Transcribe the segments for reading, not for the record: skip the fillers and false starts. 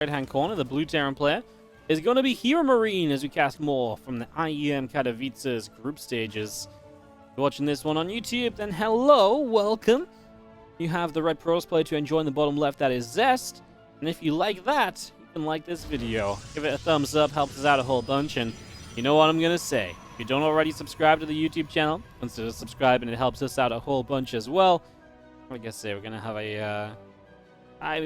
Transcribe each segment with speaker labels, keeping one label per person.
Speaker 1: right-hand corner, the blue Terran player, is going to be HeroMarine as we cast more from the IEM Katowice's group stages. If you're watching this one on YouTube, then hello, welcome. You have the red pros player to enjoy in the bottom left, that is Zest. And if you like that, you can like this video. Give it a thumbs up, helps us out a whole bunch, and you know what I'm going to say. If you don't already subscribe to the YouTube channel, consider subscribing, it helps us out a whole bunch as well. Like I say, we're going to have a...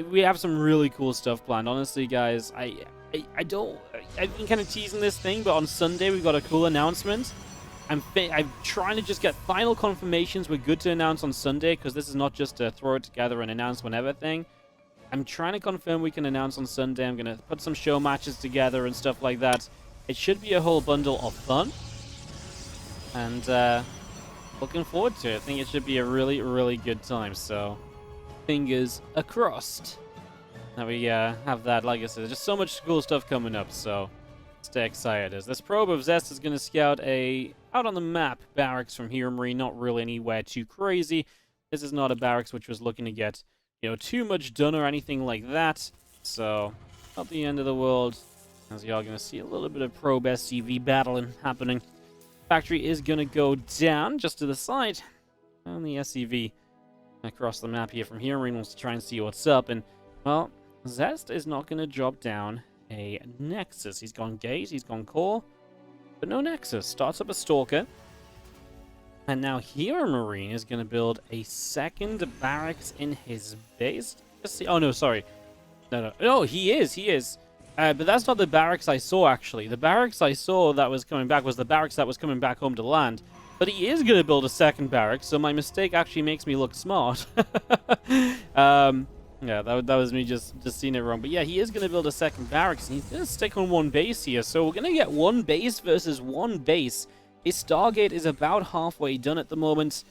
Speaker 1: we have some really cool stuff planned. Honestly, guys, I've been kind of teasing this thing, but on Sunday we got a cool announcement. I'm trying to just get final confirmations we're good to announce on Sunday, because this is not just a throw it together and announce whenever thing. I'm trying to confirm we can announce on Sunday. I'm going to put some show matches together and stuff like that. It should be a whole bundle of fun. And looking forward to it. I think it should be a really, really good time. So fingers crossed that we have that. Like I said, there's just so much cool stuff coming up, so stay excited. As this probe of Zest is going to scout out on the map barracks from HeroMarine, not really anywhere too crazy. This is not a barracks which was looking to get, you know, too much done or anything like that, so not the end of the world, as you are going to see a little bit of probe SCV battling happening. Factory is going to go down just to the side, and the SCV across the map here from HeroMarine wants to try and see what's up, and, well, Zest is not going to drop down a Nexus. He's gone Gate, he's gone Core, but no Nexus. Starts up a Stalker, and now HeroMarine is going to build a second barracks in his base. Let's see. Oh, no, sorry. No, he is. But that's not the barracks I saw, actually. The barracks I saw that was coming back was the barracks that was coming back home to land. But he is going to build a second barracks, so my mistake actually makes me look smart. Yeah, that was me just seeing it wrong. But yeah, he is going to build a second barracks, and he's going to stick on one base here. So we're going to get one base versus one base. His Stargate is about halfway done at the moment.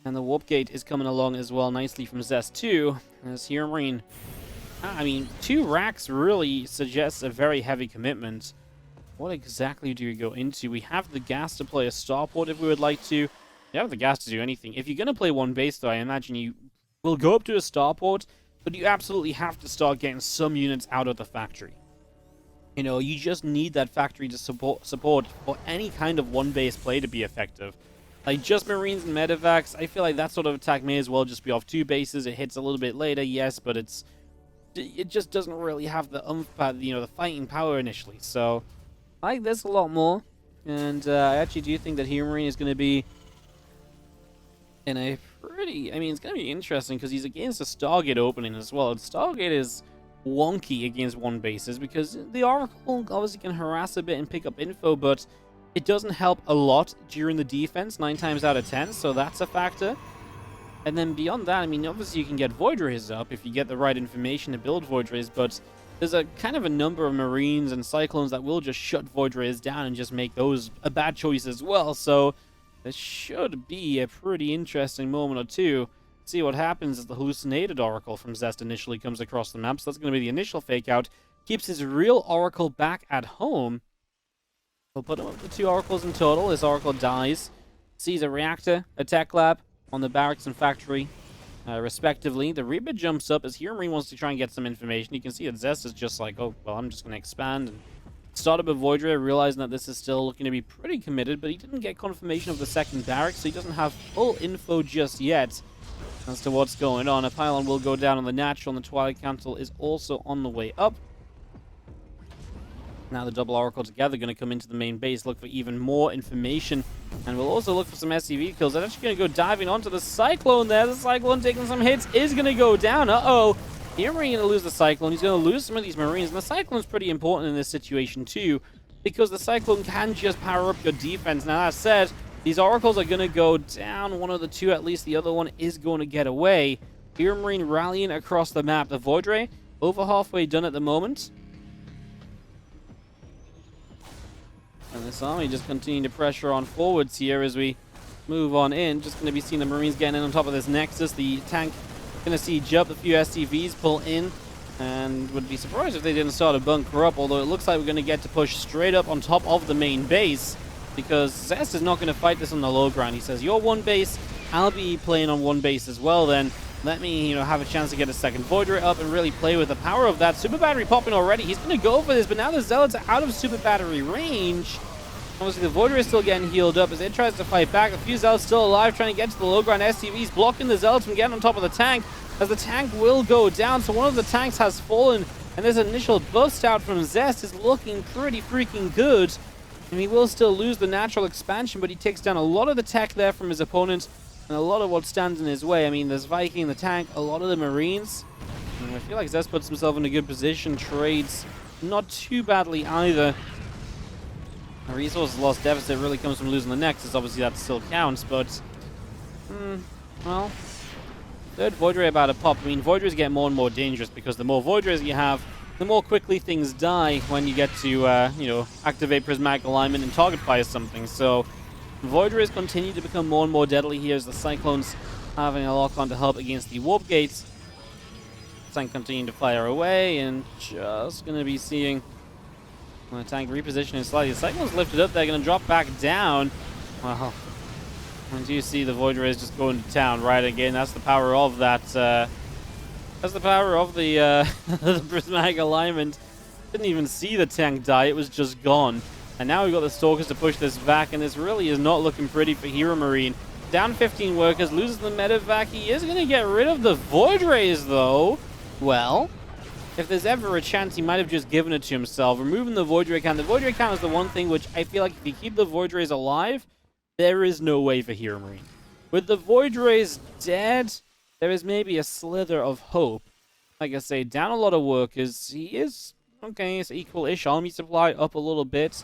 Speaker 1: And the Warp Gate is coming along as well nicely from Zest 2. As HeroMarine, I mean, 2 racks really suggests a very heavy commitment. What exactly do we go into? We have the gas to play a starport if we would like to. We have the gas to do anything. If you're going to play one base, though, I imagine you will go up to a starport, but you absolutely have to start getting some units out of the factory. You know, you just need that factory to support for any kind of one-base play to be effective. Like, just Marines and Medevacs, I feel like that sort of attack may as well just be off 2 bases. It hits a little bit later, yes, but it just doesn't really have the the fighting power initially. So I like this a lot more, and I actually do think that HeroMarine is going to be in a pretty... I mean, it's going to be interesting because he's against a Stargate opening as well. Stargate is wonky against one bases because the Oracle obviously can harass a bit and pick up info, but it doesn't help a lot during the defense 9 times out of 10, so that's a factor. And then beyond that, I mean, obviously you can get Void Rays up if you get the right information to build Void Rays, but there's a kind of a number of Marines and Cyclones that will just shut Void Rays down and just make those a bad choice as well, so this should be a pretty interesting moment or two. See what happens as the hallucinated Oracle from Zest initially comes across the map, so that's going to be the initial fake out. Keeps his real Oracle back at home. We'll put him up to 2 Oracles in total. His Oracle dies. Sees a reactor, a tech lab on the barracks and factory, respectively. The Reaper jumps up as HeroMarine wants to try and get some information. You can see that Zest is just like, oh, well, I'm just going to expand and start up a Void Ray, realizing that this is still looking to be pretty committed, but he didn't get confirmation of the second barracks, so he doesn't have full info just yet as to what's going on. A pylon will go down on the natural, and the Twilight Council is also on the way up. Now the double Oracle together going to come into the main base, look for even more information, and we'll also look for some SCV kills. They're actually going to go diving onto the Cyclone there. The Cyclone taking some hits is going to go down. Uh-oh. HeroMarine going to lose the Cyclone. He's going to lose some of these Marines, and the Cyclone's pretty important in this situation too, because the Cyclone can just power up your defense. Now that said, these Oracles are going to go down. One of the 2, at least the other one, is going to get away. HeroMarine rallying across the map. The Void Ray, over halfway done at the moment. And this army just continuing to pressure on forwards here as we move on in. Just going to be seeing the Marines getting in on top of this Nexus. The tank going to see jump a few SCVs pull in, and would be surprised if they didn't start a bunker up, although it looks like we're going to get to push straight up on top of the main base, because Zest is not going to fight this on the low ground. He says, you're one base, I'll be playing on one base as well then. let me, have a chance to get a second Void Ray up and really play with the power of that. Super Battery popping already. He's going to go for this, but now the Zealots are out of Super Battery range. Obviously, the Void Ray is still getting healed up as it tries to fight back. A few Zealots still alive, trying to get to the low ground SCVs, blocking the Zealots from getting on top of the tank, as the tank will go down. So one of the tanks has fallen, and this initial bust out from Zest is looking pretty freaking good. And he will still lose the natural expansion, but he takes down a lot of the tech there from his opponent, and a lot of what stands in his way. I mean, there's Viking in the tank, a lot of the Marines. And I feel like Zest puts himself in a good position, trades not too badly either. The resources loss deficit really comes from losing the Nexus. Obviously, that still counts, but... well... third Void Ray about to pop. I mean, Void Rays get more and more dangerous because the more Void Rays you have, the more quickly things die when you get to, activate Prismatic Alignment and target fire something. So, Void Rays continue to become more and more deadly here as the Cyclones having a lock on to help against the Warp Gates. Tank continuing to fire away, and just going to be seeing the tank repositioning slightly. The Cyclones lifted up, they're going to drop back down. Wow. And you see the Void Rays just going to town, right? Again, that's the power of that. That's the power of the, the Prismatic Alignment. Didn't even see the tank die, it was just gone. And now we've got the Stalkers to push this back, and this really is not looking pretty for HeroMarine. Down 15 workers, loses the medevac. He is going to get rid of the Void Rays, though. Well, if there's ever a chance, he might have just given it to himself. Removing the Void Ray count. The Void Ray count is the one thing which I feel like if you keep the Void Rays alive, there is no way for HeroMarine. With the Void Rays dead, there is maybe a slither of hope. Like I say, down a lot of workers. He is, okay, it's equal-ish army supply, up a little bit.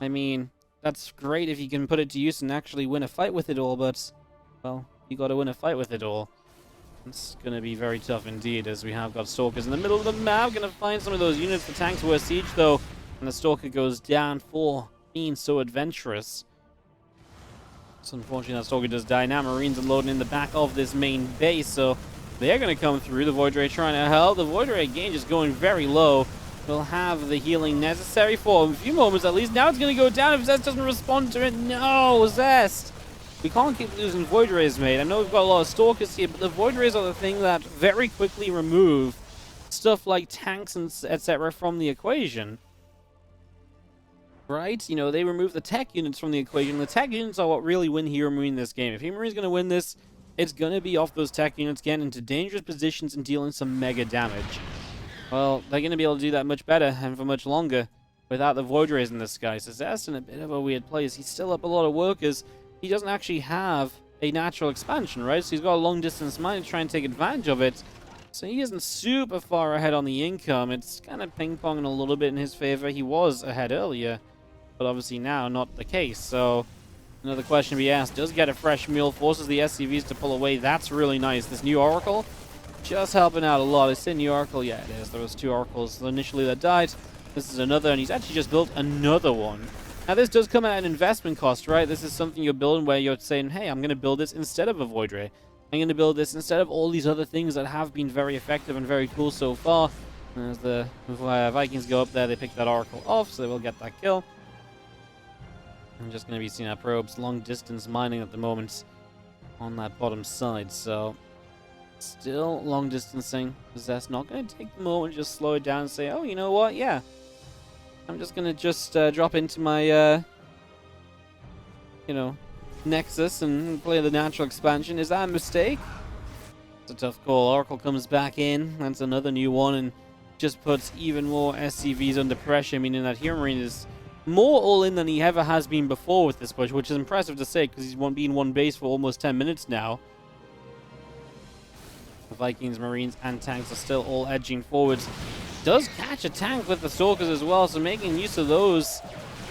Speaker 1: I mean, that's great if you can put it to use and actually win a fight with it all, but, well, you got to win a fight with it all. It's going to be very tough indeed, as we have got Stalkers in the middle of the map. Going to find some of those units. The tanks were siege, though, and the Stalker goes down for being so adventurous. So unfortunately, that Stalker does die. Now Marines are loading in the back of this main base, so they're going to come through. The Void Ray trying to help. The Void Ray again just going very low. Will have the healing necessary for a few moments at least. Now it's going to go down if Zest doesn't respond to it. No, Zest! We can't keep losing Void Rays, mate. I know we've got a lot of Stalkers here, but the Void Rays are the thing that very quickly remove stuff like tanks and etc. from the equation. Right? You know, they remove the tech units from the equation. The tech units are what really win HeroMarine this game. If HeroMarine's going to win this, it's going to be off those tech units getting into dangerous positions and dealing some mega damage. Well, they're going to be able to do that much better and for much longer without the Void Rays in this guy. So Zest in a bit of a weird place. He's still up a lot of workers. He doesn't actually have a natural expansion, right? So he's got a long distance mine to try and take advantage of it. So he isn't super far ahead on the income. It's kind of ping-ponging a little bit in his favor. He was ahead earlier, but obviously now not the case. So another question to be asked. Does get a fresh meal, forces the SCVs to pull away. That's really nice. This new Oracle just helping out a lot. I say new Oracle. Yeah, it is. There was 2 Oracles initially that died. This is another, and he's actually just built another one. Now, this does come at an investment cost, right? This is something you're building where you're saying, hey, I'm going to build this instead of a Void Ray. I'm going to build this instead of all these other things that have been very effective and very cool so far. And as the Vikings go up there, they pick that Oracle off, so they will get that kill. I'm just going to be seeing our probes long distance mining at the moment on that bottom side, so still long distancing. Zest not going to take the moment, just slow it down and say, oh, you know what? Yeah. I'm just going to drop into my, Nexus and play the natural expansion. Is that a mistake? It's a tough call. Oracle comes back in. That's another new one and just puts even more SCVs under pressure, meaning that HeroMarine is more all-in than he ever has been before with this push, which is impressive to say because he's been one base for almost 10 minutes now. The Vikings, Marines, and tanks are still all edging forwards. Does catch a tank with the Stalkers as well, so making use of those,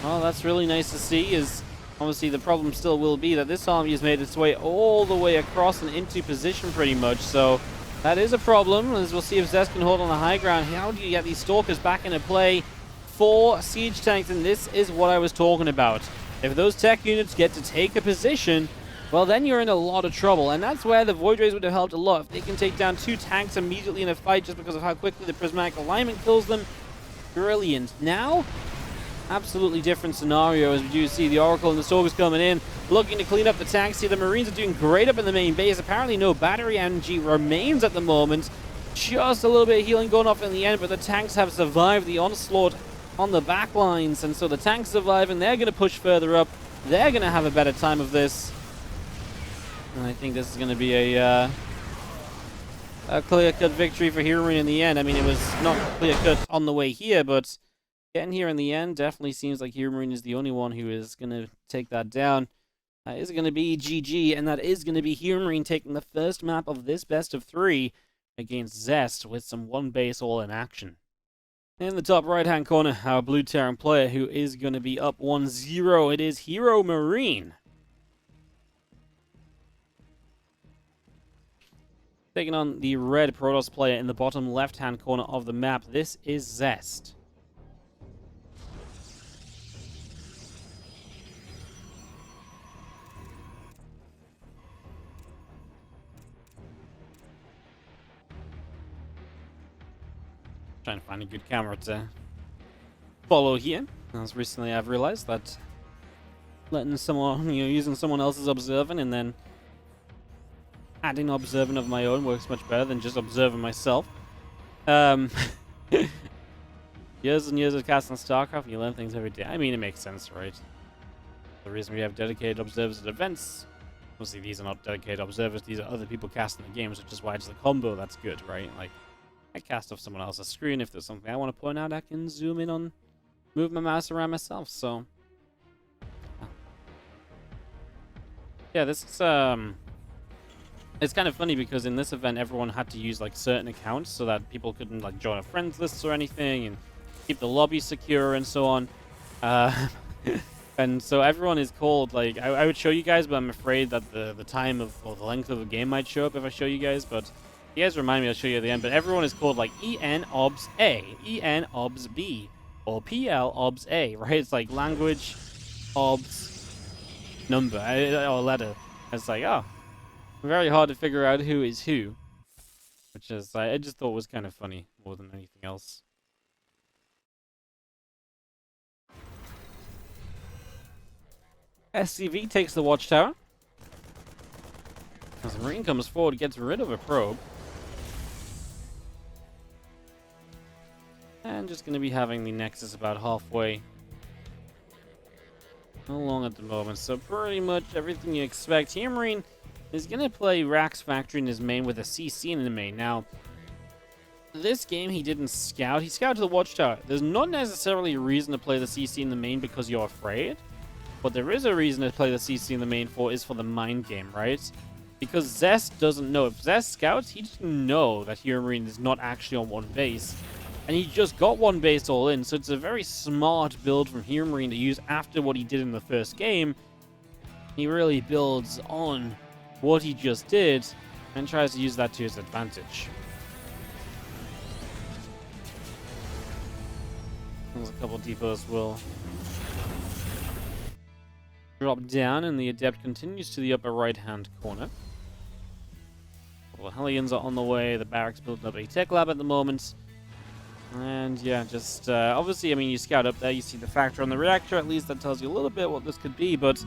Speaker 1: well, that's really nice to see. Is obviously the problem still will be that this army has made its way all the way across and into position pretty much, so that is a problem, as we'll see if Zest can hold on the high ground. How do you get these Stalkers back into play for siege tanks? And this is what I was talking about. If those tech units get to take a position, well, then you're in a lot of trouble, and that's where the Void Rays would have helped a lot. If they can take down 2 tanks immediately in a fight just because of how quickly the Prismatic Alignment kills them, brilliant. Now, absolutely different scenario, as we do see the Oracle and the Sorgers coming in, looking to clean up the tanks here. The Marines are doing great up in the main base. Apparently no battery energy remains at the moment. Just a little bit of healing going off in the end, but the tanks have survived the onslaught on the back lines, and so the tanks survive, and they're going to push further up. They're going to have a better time of this. And I think this is going to be a clear-cut victory for HeroMarine in the end. I mean, it was not clear-cut on the way here, but getting here in the end definitely seems like HeroMarine is the only one who is going to take that down. That is going to be GG, and that is going to be HeroMarine taking the first map of this best of 3 against Zest with some one base all in action. In the top right-hand corner, our blue Terran player who is going to be up 1-0. It is HeroMarine. Taking on the red Protoss player in the bottom left-hand corner of the map. This is Zest. Trying to find a good camera to follow here. As recently I've realized that letting someone, using someone else's observing and then adding observing of my own works much better than just observing myself. Years and years of casting StarCraft, you learn things every day. I mean, it makes sense, right? The reason we have dedicated observers at events, obviously these are not dedicated observers, these are other people casting the games, which is why it's the combo that's good, right? Like, I cast off someone else's screen. If there's something I want to point out, I can zoom in on, move my mouse around myself, so. Yeah, this is, it's kind of funny because in this event, everyone had to use, like, certain accounts so that people couldn't, like, join a friends list or anything and keep the lobby secure and so on. And so everyone is called, like, I would show you guys, but I'm afraid that the time of, or the length of the game might show up if I show you guys, but you guys remind me, I'll show you at the end, but everyone is called, like, EN OBS A, EN OBS B, or PL OBS A, right? It's like language, OBS, number, or letter. It's like, oh, very hard to figure out who is who, which is, I just thought was kind of funny more than anything else. SCV takes the watchtower. As the Marine comes forward, gets rid of a probe. And just going to be having the Nexus about halfway along at the moment. So pretty much everything you expect. HeroMarine is going to play Rax Factory in his main with a CC in the main. Now, this game he didn't scout. He scouted the watchtower. There's not necessarily a reason to play the CC in the main because you're afraid. What there is a reason to play the CC in the main for is for the mind game, right? Because Zest doesn't know. If Zest scouts, he didn't know that HeroMarine is not actually on one base. And he just got one base all in, so it's a very smart build from HeroMarine to use after what he did in the first game. He really builds on what he just did and tries to use that to his advantage. There's a couple depots will drop down, and the Adept continues to the upper right-hand corner. Well, Hellions are on the way. The barracks building up a tech lab at the moment. And yeah, just obviously, I mean, you scout up there, you see the factor on the reactor, at least that tells you a little bit what this could be, but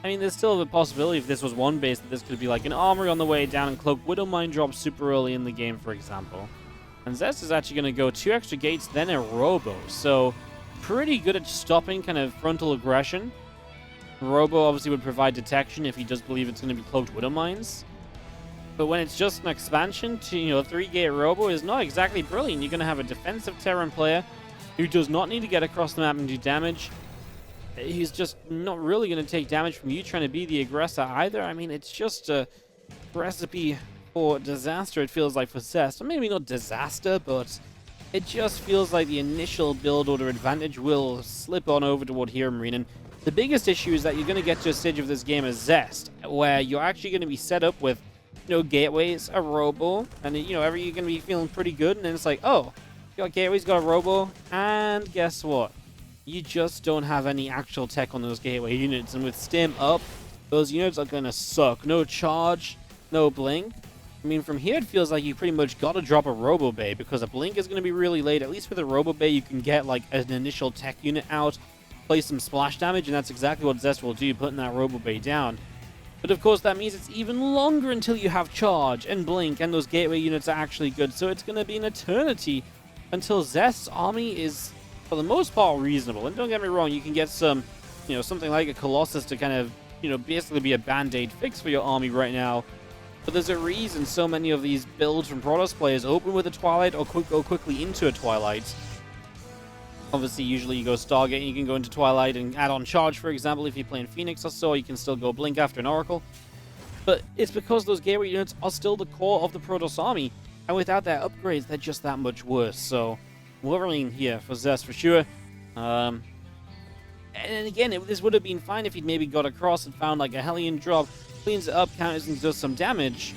Speaker 1: I mean, there's still a possibility if this was one base that this could be like an armory on the way down and Cloak Widow Mine drops super early in the game, for example. And Zest is actually going to go 2 extra gates, then a Robo, so pretty good at stopping kind of frontal aggression. Robo obviously would provide detection if he does believe it's going to be Cloaked Widow Mines. But when it's just an expansion to, 3-gate Robo is not exactly brilliant. You're going to have a defensive Terran player who does not need to get across the map and do damage. He's just not really going to take damage from you trying to be the aggressor either. I mean, it's just a recipe for disaster, it feels like, for Zest. Maybe not disaster, but it just feels like the initial build order advantage will slip on over toward HeroMarine. And the biggest issue is that you're going to get to a stage of this game as Zest, where you're actually going to be set up with gateways, a Robo, and you're going to be feeling pretty good, and then it's like, oh, you got gateways, got a Robo, and guess what? You just don't have any actual tech on those gateway units, and with Stim up, those units are going to suck. No charge, no blink. I mean, from here it feels like you pretty much got to drop a Robo Bay, because a blink is going to be really late. At least with a Robo Bay, you can get like an initial tech unit out place some splash damage, and that's exactly what Zest will do, putting that Robo Bay down. But of course, that means it's even longer until you have charge and blink, and those gateway units are actually good. So it's going to be an eternity until Zest's army is, for the most part, reasonable. And don't get me wrong, you can get some, something like a Colossus to kind of, basically be a band-aid fix for your army right now. But there's a reason so many of these builds from Protoss players open with a Twilight or go quickly into a Twilight. Obviously, usually you go Stargate and you can go into Twilight and add on charge, for example. If you're playing Phoenix or so, you can still go Blink after an Oracle. But it's because those gateway units are still the core of the Protoss army. And without their upgrades, they're just that much worse. So, Wolverine here for Zest for sure. And again, this would have been fine if he'd maybe got across and found like a Hellion drop, cleans it up, counters and does some damage.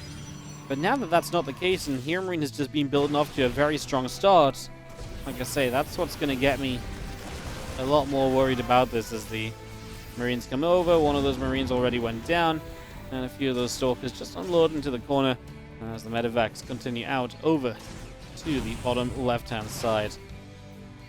Speaker 1: But now that that's not the case, and HeroMarine has just been building off to a very strong start, like I say, that's what's going to get me a lot more worried about this as the Marines come over. One of those Marines already went down, and a few of those Stalkers just unload into the corner as the Medivacs continue out over to the bottom left-hand side.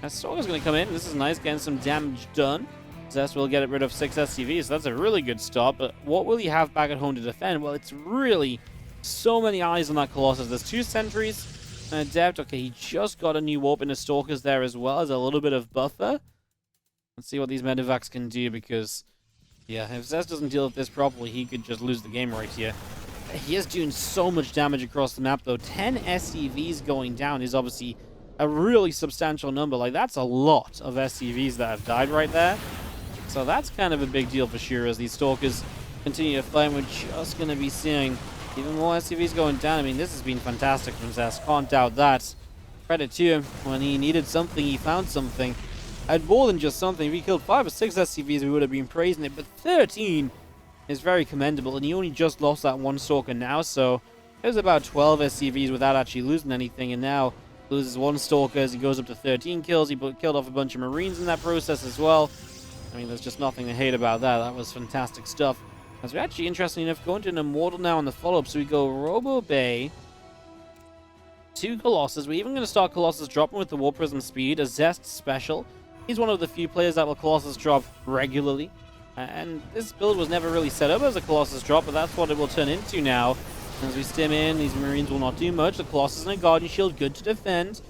Speaker 1: As Stalker's going to come in. This is nice, getting some damage done. Zest will get rid of 6 SCVs, so that's a really good stop. But what will he have back at home to defend? Well, it's really so many eyes on that Colossus. There's 2 sentries and a Adept. Okay, he just got a new warp into Stalkers there as well as a little bit of buffer. Let's see what these Medivacs can do, because, yeah, if Zest doesn't deal with this properly, he could just lose the game right here. He is doing so much damage across the map, though. 10 SCVs going down is obviously a really substantial number. Like, that's a lot of SCVs that have died right there. So that's kind of a big deal for sure as these Stalkers continue to fight. We're just going to be seeing even more SCVs going down. I mean, this has been fantastic from Zest. Can't doubt that. Credit to him. When he needed something, he found something. And more than just something. If he killed 5 or 6 SCVs, we would have been praising it. But 13 is very commendable. And he only just lost that one Stalker now. So there's about 12 SCVs without actually losing anything. And now loses 1 Stalker as he goes up to 13 kills. He killed off a bunch of Marines in that process as well. I mean, there's just nothing to hate about that. That was fantastic stuff. As we actually, interesting enough, go into an Immortal now on the follow-up. So we go Robo Bay, 2 Colossus. We're even going to start Colossus dropping with the War Prism speed, a Zest special. He's one of the few players that will Colossus drop regularly. And this build was never really set up as a Colossus drop, but that's what it will turn into now. As we stim in, these Marines will not do much. The Colossus and a Guardian Shield, good to defend.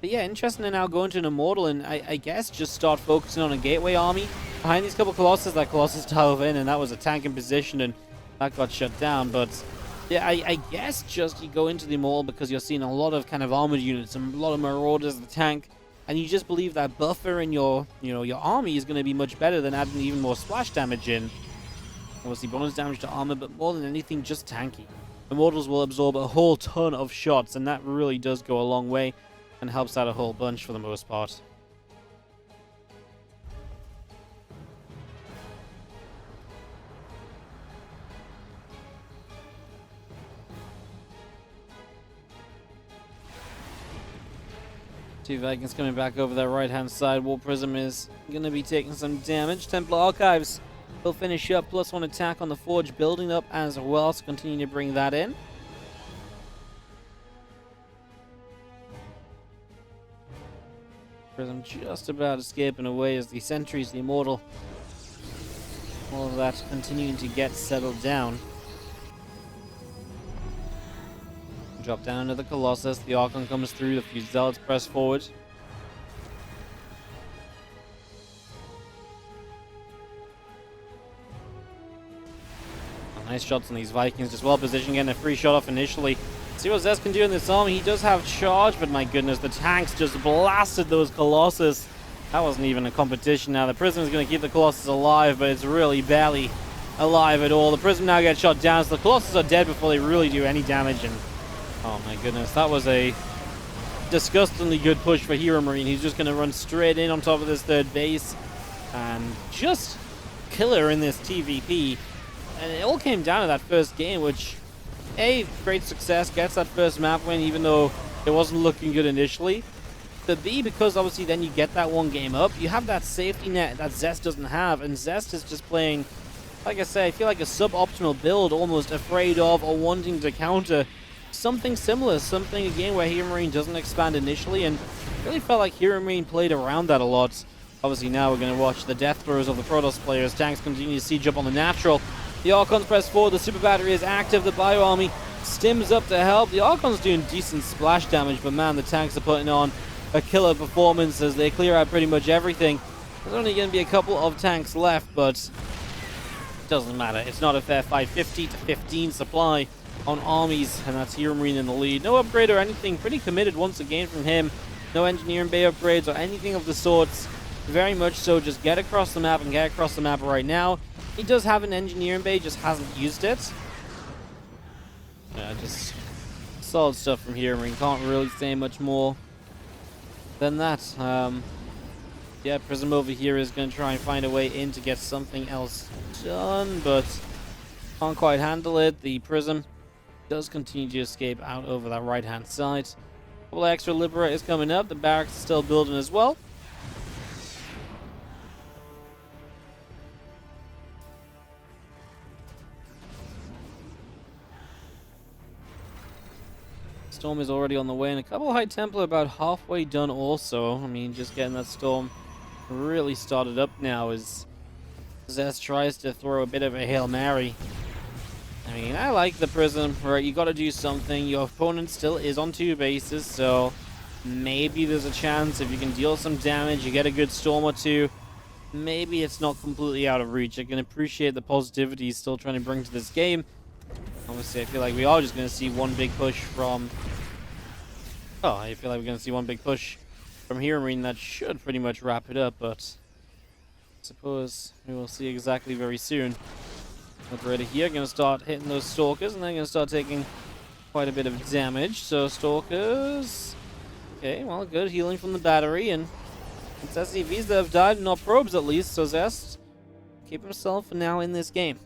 Speaker 1: But yeah, interesting to now go into an Immortal and I guess just start focusing on a Gateway army. Behind these couple Colossus, that Colossus dove in and that was a tank in position and that got shut down. But yeah, I guess just you go into the Immortal because you're seeing a lot of kind of armored units and a lot of Marauders, the tank. And you just believe that buffer in your, your army is going to be much better than adding even more splash damage in. Obviously bonus damage to armor, but more than anything, just tanky. Immortals will absorb a whole ton of shots, and that really does go a long way and helps out a whole bunch for the most part. Two Vikings coming back over their right-hand side. War Prism is going to be taking some damage. Templar Archives will finish up. +1 attack on the Forge building up as well, so continue to bring that in. Prism just about escaping away as the Sentries, the Immortal, all of that continuing to get settled down. Drop down into the Colossus. The Archon comes through. The few Zealots press forward. Nice shots on these Vikings. Just well positioned, getting a free shot off initially. See what Zest can do in this army. He does have charge, but my goodness, the tanks just blasted those Colossus. That wasn't even a competition now. The Prism is going to keep the Colossus alive, but it's really barely alive at all. The Prism now gets shot down, so the Colossus are dead before they really do any damage. And oh my goodness, that was a disgustingly good push for HeroMarine. He's just going to run straight in on top of this third base and just killer in this TvP. And it all came down to that first game, which, A, great success, gets that first map win, even though it wasn't looking good initially. But B, because obviously then you get that one game up, you have that safety net that Zest doesn't have, and Zest is just playing, like I say, I feel like a suboptimal build, almost afraid of or wanting to counter something similar, something again where HeroMarine doesn't expand initially, and really felt like HeroMarine played around that a lot. Obviously now we're going to watch the death throes of the Protoss players. Tanks continue to siege up on the natural. The Archons press forward, the super battery is active, the bio army stims up to help. The Archons doing decent splash damage, but man, the tanks are putting on a killer performance as they clear out pretty much everything. There's only going to be a couple of tanks left, but it doesn't matter. It's not a fair fight. 50 to 15 supply on armies, and that's HeroMarine in the lead. No upgrade or anything. Pretty committed once again from him. No engineering bay upgrades or anything of the sorts. Very much so just get across the map and get across the map right now. He does have an engineering bay, just hasn't used it. Just solid stuff from HeroMarine. Can't really say much more than that. Yeah, Prism over here is going to try and find a way in to get something else done, but can't quite handle it. The Prism does continue to escape out over that right-hand side. A couple extra Liberators coming up. The barracks is still building as well. Storm is already on the way, and a couple of High Templar about halfway done also. I mean, just getting that Storm really started up now as Zest tries to throw a bit of a Hail Mary. I mean, I like the Prism, right? You gotta do something. Your opponent still is on 2 bases, so maybe there's a chance if you can deal some damage, you get a good Storm or 2. Maybe it's not completely out of reach. I can appreciate the positivity he's still trying to bring to this game. Obviously, I feel like we are just going to see one big push from... Oh, I feel like we're going to see one big push from HeroMarine that should pretty much wrap it up, but I suppose we will see exactly very soon. Liberator here, going to start hitting those Stalkers, and they're going to start taking quite a bit of damage. So, Stalkers... Okay, well, good healing from the battery, and it's SCVs that have died, not probes at least, so Zest keep himself now in this game.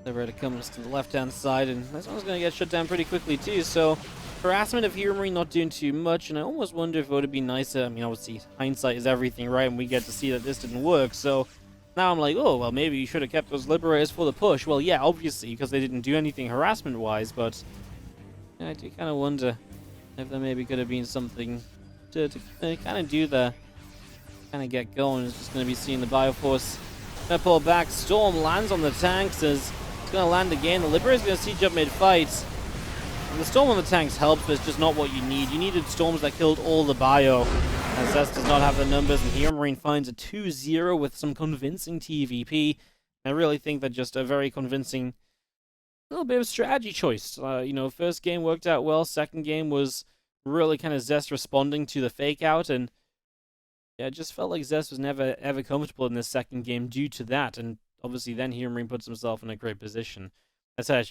Speaker 1: Liberator comes to the left-hand side, and this one's going to get shut down pretty quickly too, so harassment of HeroMarine not doing too much, and I almost wonder if it would have been nicer. I mean, obviously, hindsight is everything, right? And we get to see that this didn't work, so now I'm like, oh, well, maybe you should have kept those Liberators for the push. Well, yeah, obviously, because they didn't do anything harassment-wise, but yeah, I do kind of wonder if there maybe could have been something to kind of do the, kind of get going. It's just going to be seeing the Bioforce pull back. Storm lands on the tanks as it's going to land again. The Liberator's going to siege up mid-fight. The Storm on the tanks helps, but it's just not what you need. You needed Storms that killed all the bio. As Zest does not have the numbers, and HeroMarine finds a 2-0 with some convincing TvP. I really think that just a very convincing little bit of strategy choice. You know, first game worked out well. Second game was really kind of Zest responding to the fake out, and yeah, it just felt like Zest was never ever comfortable in this second game due to that. And obviously, then HeroMarine puts himself in a great position. That's how